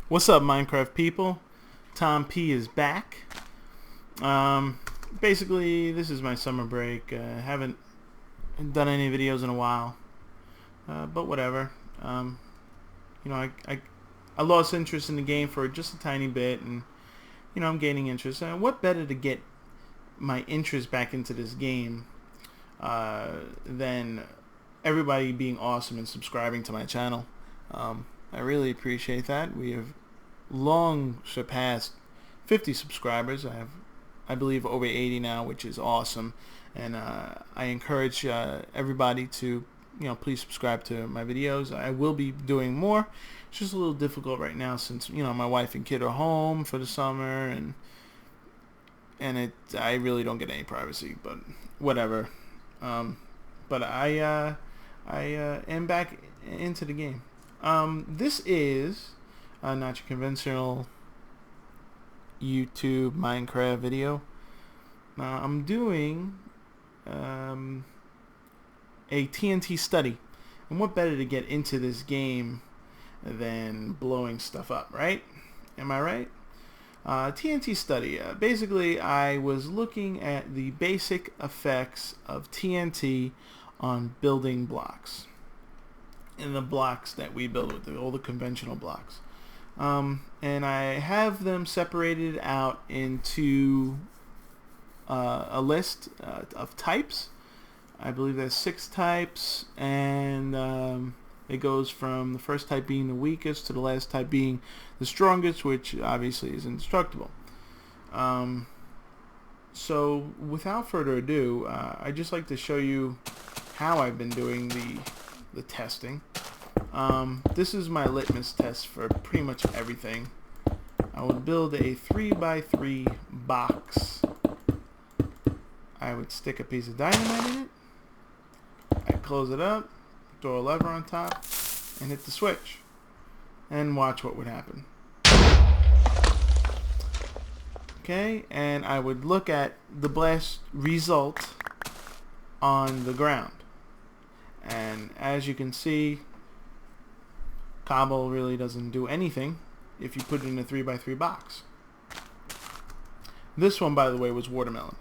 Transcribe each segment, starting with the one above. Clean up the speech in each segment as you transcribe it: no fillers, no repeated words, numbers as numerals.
What's up, Minecraft people? Tom P is back. Basically, this is my summer break. Haven't done any videos in a while, but whatever. You know, I lost interest in the game for just a tiny bit, and I'm gaining interest. What better to get my interest back into this game than everybody being awesome and subscribing to my channel? I really appreciate that. We have long surpassed 50 subscribers. I believe, over 80 now, which is awesome. And I encourage everybody to, please subscribe to my videos. I will be doing more. It's just a little difficult right now since, my wife and kid are home for the summer, and I really don't get any privacy, but whatever. But I am back into the game. This is not your conventional YouTube Minecraft video. I'm doing a TNT study, and what better to get into this game than blowing stuff up, right? Am I right? TNT study. Basically, I was looking at the basic effects of TNT on building blocks, and the blocks that we build with, all the conventional blocks. And I have them separated out into a list of types. I believe there's 6 types, and it goes from the first type being the weakest to the last type being the strongest, which obviously is indestructible. So without further ado, I'd just like to show you how I've been doing the testing. This is my litmus test for pretty much everything. I would build a 3x3 box. I would stick a piece of dynamite in it. I'd close it up, throw a lever on top, and hit the switch, and watch what would happen. Okay, and I would look at the blast result on the ground. And as you can see, cobble really doesn't do anything if you put it in a 3x3 box. This one, by the way, was watermelon.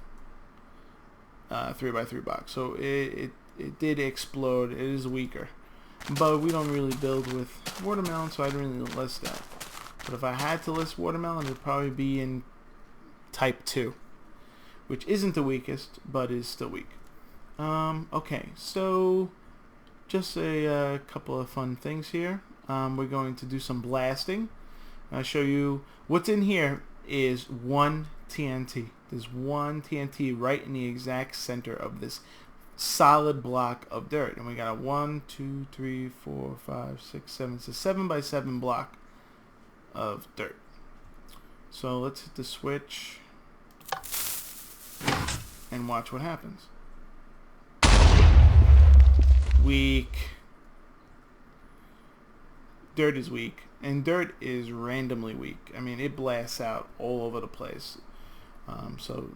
3x3 box. So it did explode. It is weaker. But we don't really build with watermelon, so I didn't really list that. But if I had to list watermelon, it would probably be in type 2, which isn't the weakest, but is still weak. Okay, so just a couple of fun things here. We're going to do some blasting. I'll show you what's in here is 1 TNT. There's 1 TNT right in the exact center of this solid block of dirt. And we got a 1, 2, 3, 4, 5, 6, 7. It's a 7x7 block of dirt. So let's hit the switch and watch what happens. Weak. Dirt is weak, and dirt is randomly weak. I mean, it blasts out all over the place. So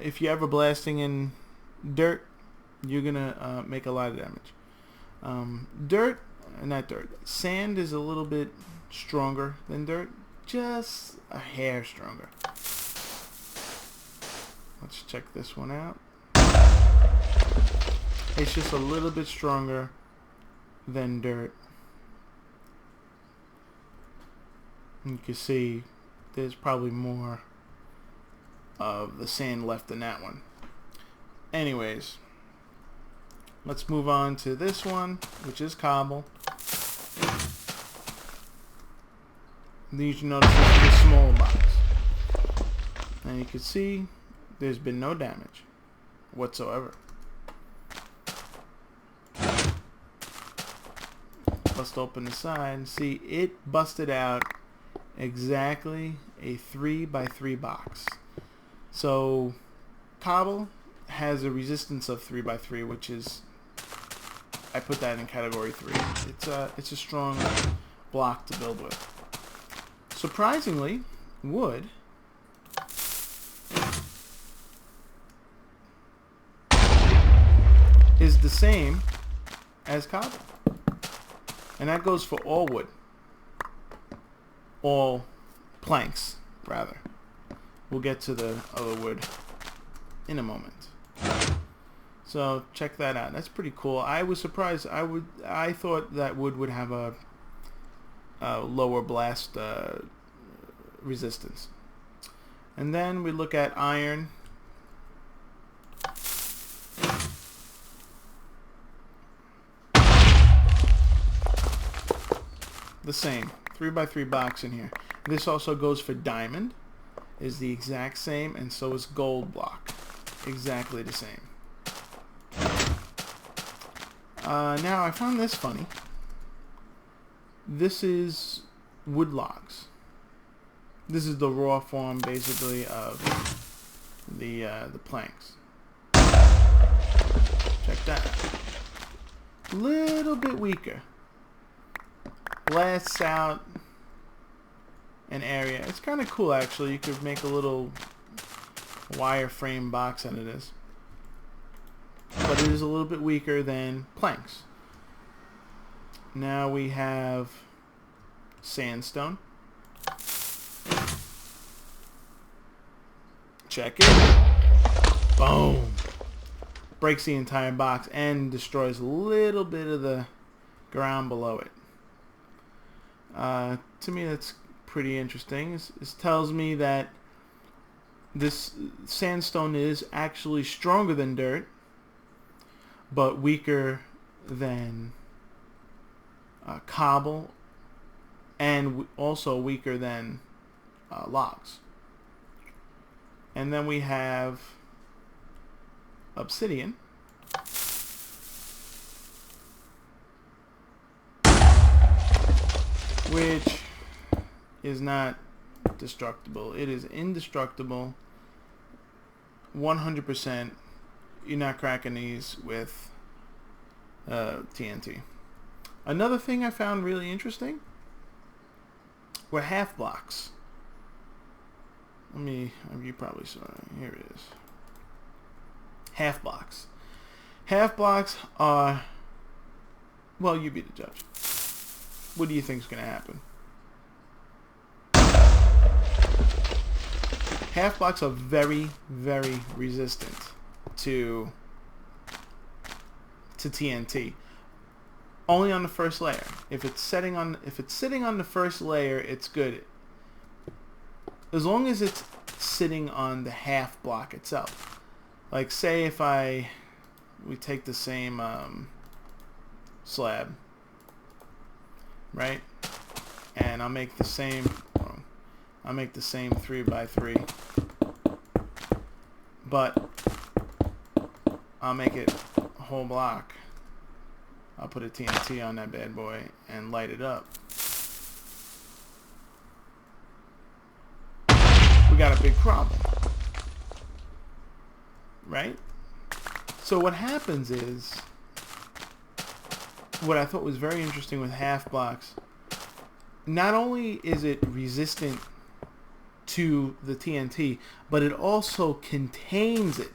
if you're ever blasting in dirt, you're gonna make a lot of damage. Sand is a little bit stronger than dirt, just a hair stronger. Let's check this one out. It's just a little bit stronger than dirt. You can see there's probably more of the sand left in that one. Anyways, let's move on to this one, which is cobble. These, you notice, this is a small box. And you can see there's been no damage whatsoever. Bust open the side and see it busted out exactly a 3x3 box. So cobble has a resistance of 3x3, which is, I put that in category 3. It's a strong block to build with. Surprisingly, wood is the same as cobble, and that goes for all wood. all planks, rather. We'll get to the other wood in a moment. So check that out. That's pretty cool. I was surprised. I thought that wood would have a lower blast resistance. And then we look at iron. The same 3x3 box in here. This also goes for diamond. Is the exact same, and so is gold block. Exactly the same. Now I found this funny. This is wood logs. This is the raw form, basically, of the planks. Check that out. Little bit weaker. Blasts out an area. It's kind of cool, actually. You could make a little wireframe box out of this. But it is a little bit weaker than planks. Now we have sandstone. Check it. Boom. Breaks the entire box and destroys a little bit of the ground below it. To me, that's pretty interesting. This tells me that this sandstone is actually stronger than dirt, but weaker than cobble, and also weaker than logs. And then we have obsidian. Which is not destructible. It is indestructible. 100%. You're not cracking these with TNT. Another thing I found really interesting were half blocks. You probably saw it. Here it is. Half blocks. Half blocks are, well, you be the judge. What do you think is going to happen? Half blocks are very, very resistant to TNT. Only on the first layer. If it's sitting on the first layer, it's good. As long as it's sitting on the half block itself. Like, say if we take the same slab, right? And I'll make the same 3x3, but I'll make it a whole block. I'll put a TNT on that bad boy and light it up. We got a big problem, right? So what happens is, what I thought was very interesting with half blocks, not only is it resistant to the TNT, but it also contains it.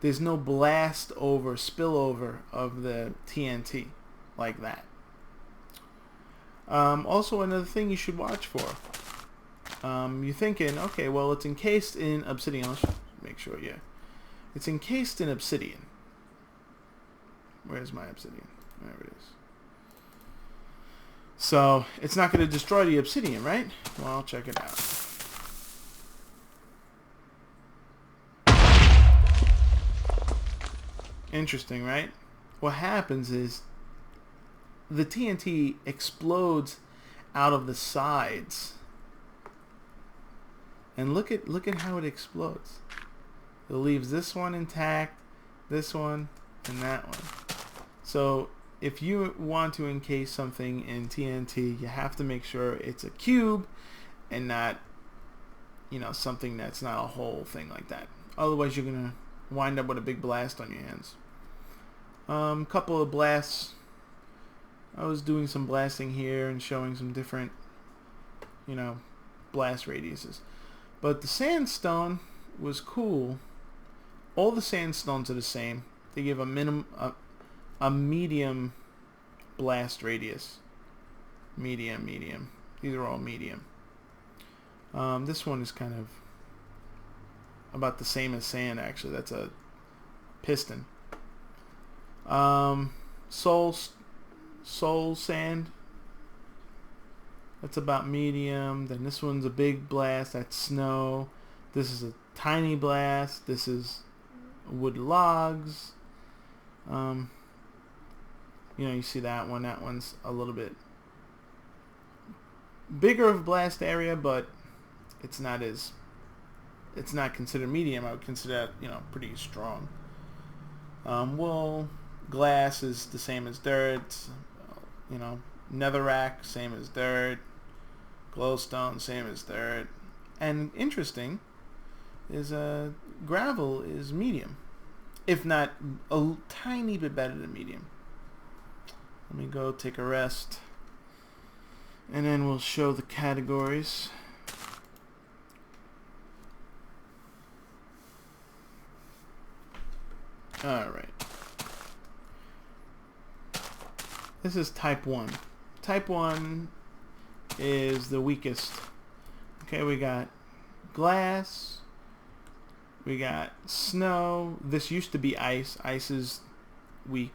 There's no blast over, spillover of the TNT like that. Also, another thing you should watch for. You're thinking, okay, well, it's encased in obsidian. Let's make sure, yeah. It's encased in obsidian. Where's my obsidian? There it is. So, it's not going to destroy the obsidian, right? Well, I'll check it out. Interesting, right? What happens is the TNT explodes out of the sides. And look at how it explodes. It leaves this one intact, this one, and that one. So if you want to encase something in TNT, you have to make sure it's a cube and not, something that's not a whole thing like that. Otherwise, you're going to wind up with a big blast on your hands. Couple of blasts. I was doing some blasting here and showing some different, blast radiuses. But the sandstone was cool. All the sandstones are the same. They give a medium blast radius. Medium. These are all medium. This one is kind of about the same as sand, actually. That's a piston. Soul sand. That's about medium. Then this one's a big blast. That's snow. This is a tiny blast. This is wood logs. You see that one. That one's a little bit bigger of blast area, but it's not considered medium. I would consider that, pretty strong. Wool, glass is the same as dirt. Netherrack, same as dirt. Glowstone, same as dirt. And interesting is gravel is medium, if not a tiny bit better than medium. Let me go take a rest, and then we'll show the categories. Alright. This is type 1. Type 1 is the weakest. Okay, we got glass. We got snow. This used to be ice. Ice is weak.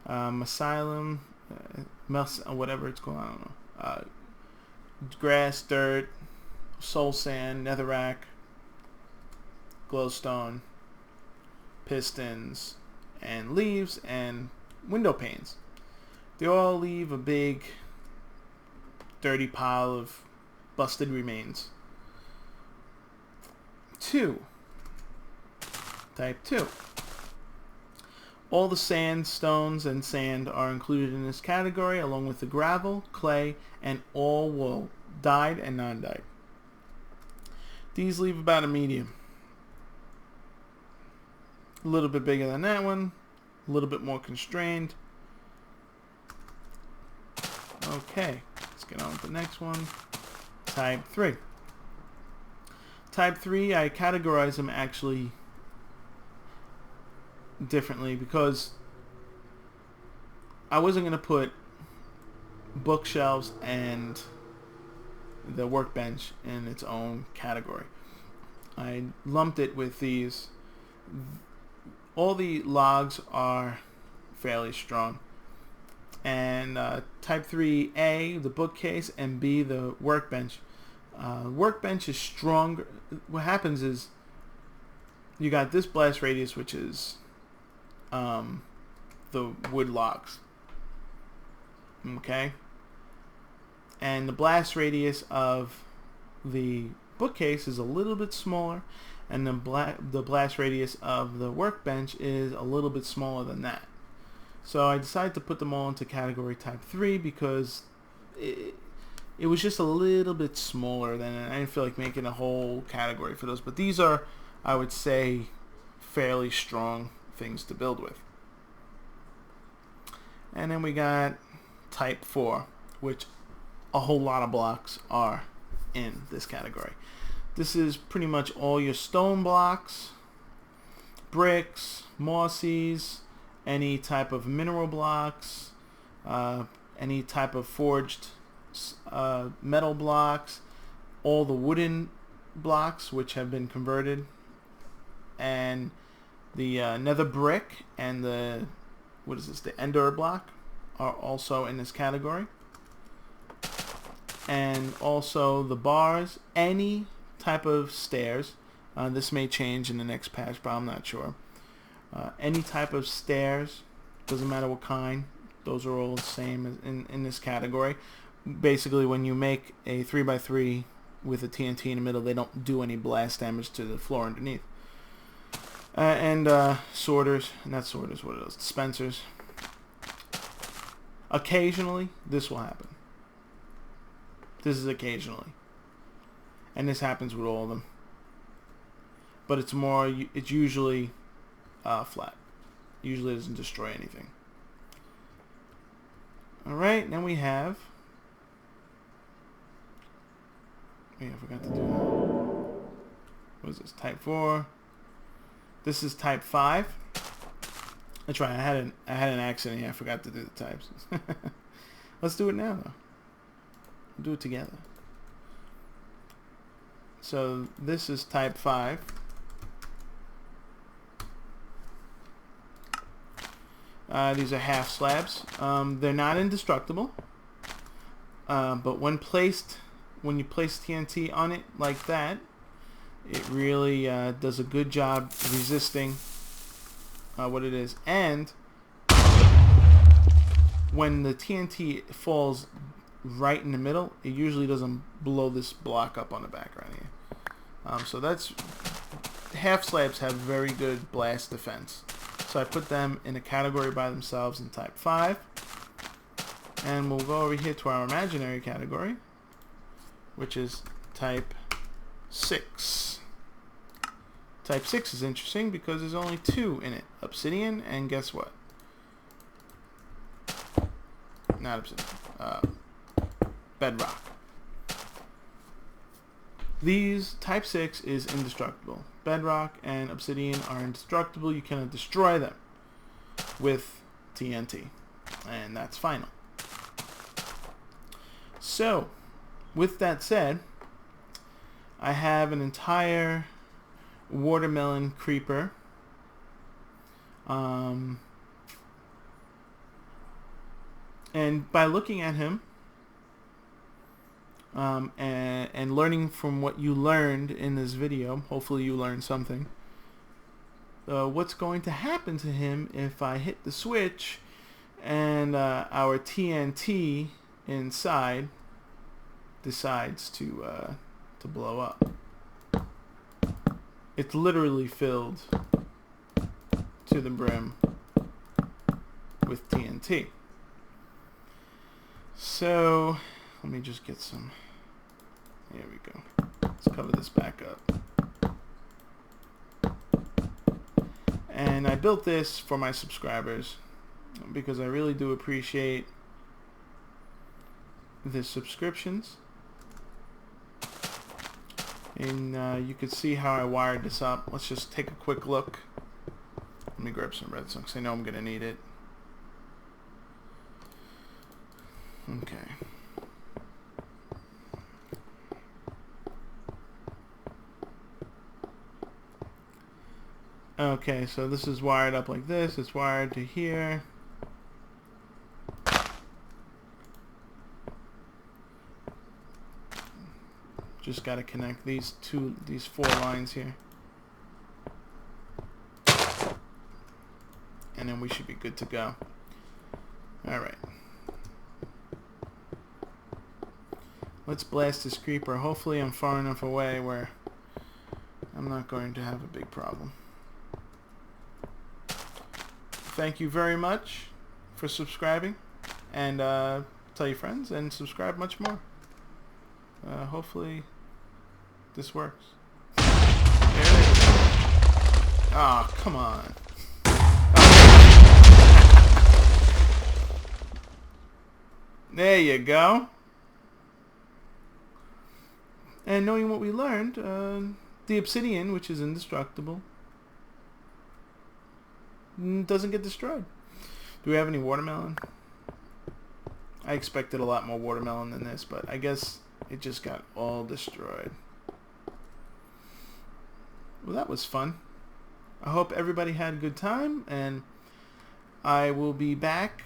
Asylum, whatever it's called, I don't know. Grass, dirt, soul sand, netherrack, glowstone, pistons, and leaves, and window panes. They all leave a big, dirty pile of busted remains. 2. Type 2. All the sandstones and sand are included in this category, along with the gravel, clay, and all wool, dyed and non-dyed. These leave about a medium. A little bit bigger than that one, a little bit more constrained. Okay, let's get on with the next one. Type 3. Type 3, I categorize them actually differently because I wasn't going to put bookshelves and the workbench in its own category. I lumped it with these. All the logs are fairly strong. And type 3A, the bookcase, and B, the workbench. Workbench is stronger. What happens is you got this blast radius, which is the wood logs. Okay? And the blast radius of the bookcase is a little bit smaller, and the blast radius of the workbench is a little bit smaller than that. So I decided to put them all into category type 3 because it was just a little bit smaller than it. I didn't feel like making a whole category for those. But these are, I would say, fairly strong things to build with. And then we got type 4, which a whole lot of blocks are in this category. This is pretty much all your stone blocks, bricks, mossies, any type of mineral blocks, any type of forged metal blocks, all the wooden blocks which have been converted, and the nether brick and the the ender block are also in this category. And also the bars, any type of stairs. This may change in the next patch, but I'm not sure. Any type of stairs, doesn't matter what kind, those are all the same in this category. Basically, when you make a 3x3 with a TNT in the middle, they don't do any blast damage to the floor underneath. And sorters, not sorters, what are those? Dispensers. Occasionally, this will happen. This is occasionally. And this happens with all of them. But it's usually flat. Usually doesn't destroy anything. Alright, then we have... I forgot to do that. What is this? Type 4. This is type 5. That's right, I had an accident here. I forgot to do the types. Let's do it now, though. We'll do it together. So this is type 5. These are half slabs. They're not indestructible, but when you place TNT on it like that, it really does a good job resisting what it is. And when the TNT falls right in the middle, it usually doesn't blow this block up on the back right here. So that's, half slabs have very good blast defense. So I put them in a category by themselves in type 5. And we'll go over here to our imaginary category, which is type 6. Type 6 is interesting because there's only 2 in it. Obsidian and guess what? Not obsidian. Bedrock. These type 6 is indestructible. Bedrock and obsidian are indestructible. You cannot destroy them with TNT, and that's final. So with that said, I have an entire watermelon creeper, and by looking at him and learning from what you learned in this video, hopefully you learned something, what's going to happen to him if I hit the switch and our TNT inside decides to blow up. It's literally filled to the brim with TNT. So let me just get some. Here we go. Let's cover this back up. And I built this for my subscribers because I really do appreciate the subscriptions. And you can see how I wired this up. Let's just take a quick look. Let me grab some redstone because I know I'm going to need it. Okay. Okay, so this is wired up like this. It's wired to here. Just got to connect these 4 lines here. And then we should be good to go. Alright. Let's blast this creeper. Hopefully I'm far enough away where I'm not going to have a big problem. Thank you very much for subscribing, and tell your friends and subscribe much more. Hopefully this works. There it is. Oh, come on. There you go. And knowing what we learned, the obsidian, which is indestructible, doesn't get destroyed. Do we have any watermelon? I expected a lot more watermelon than this, but I guess it just got all destroyed. Well, that was fun. I hope everybody had a good time, and I will be back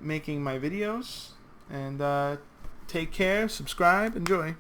making my videos. And take care, subscribe, enjoy.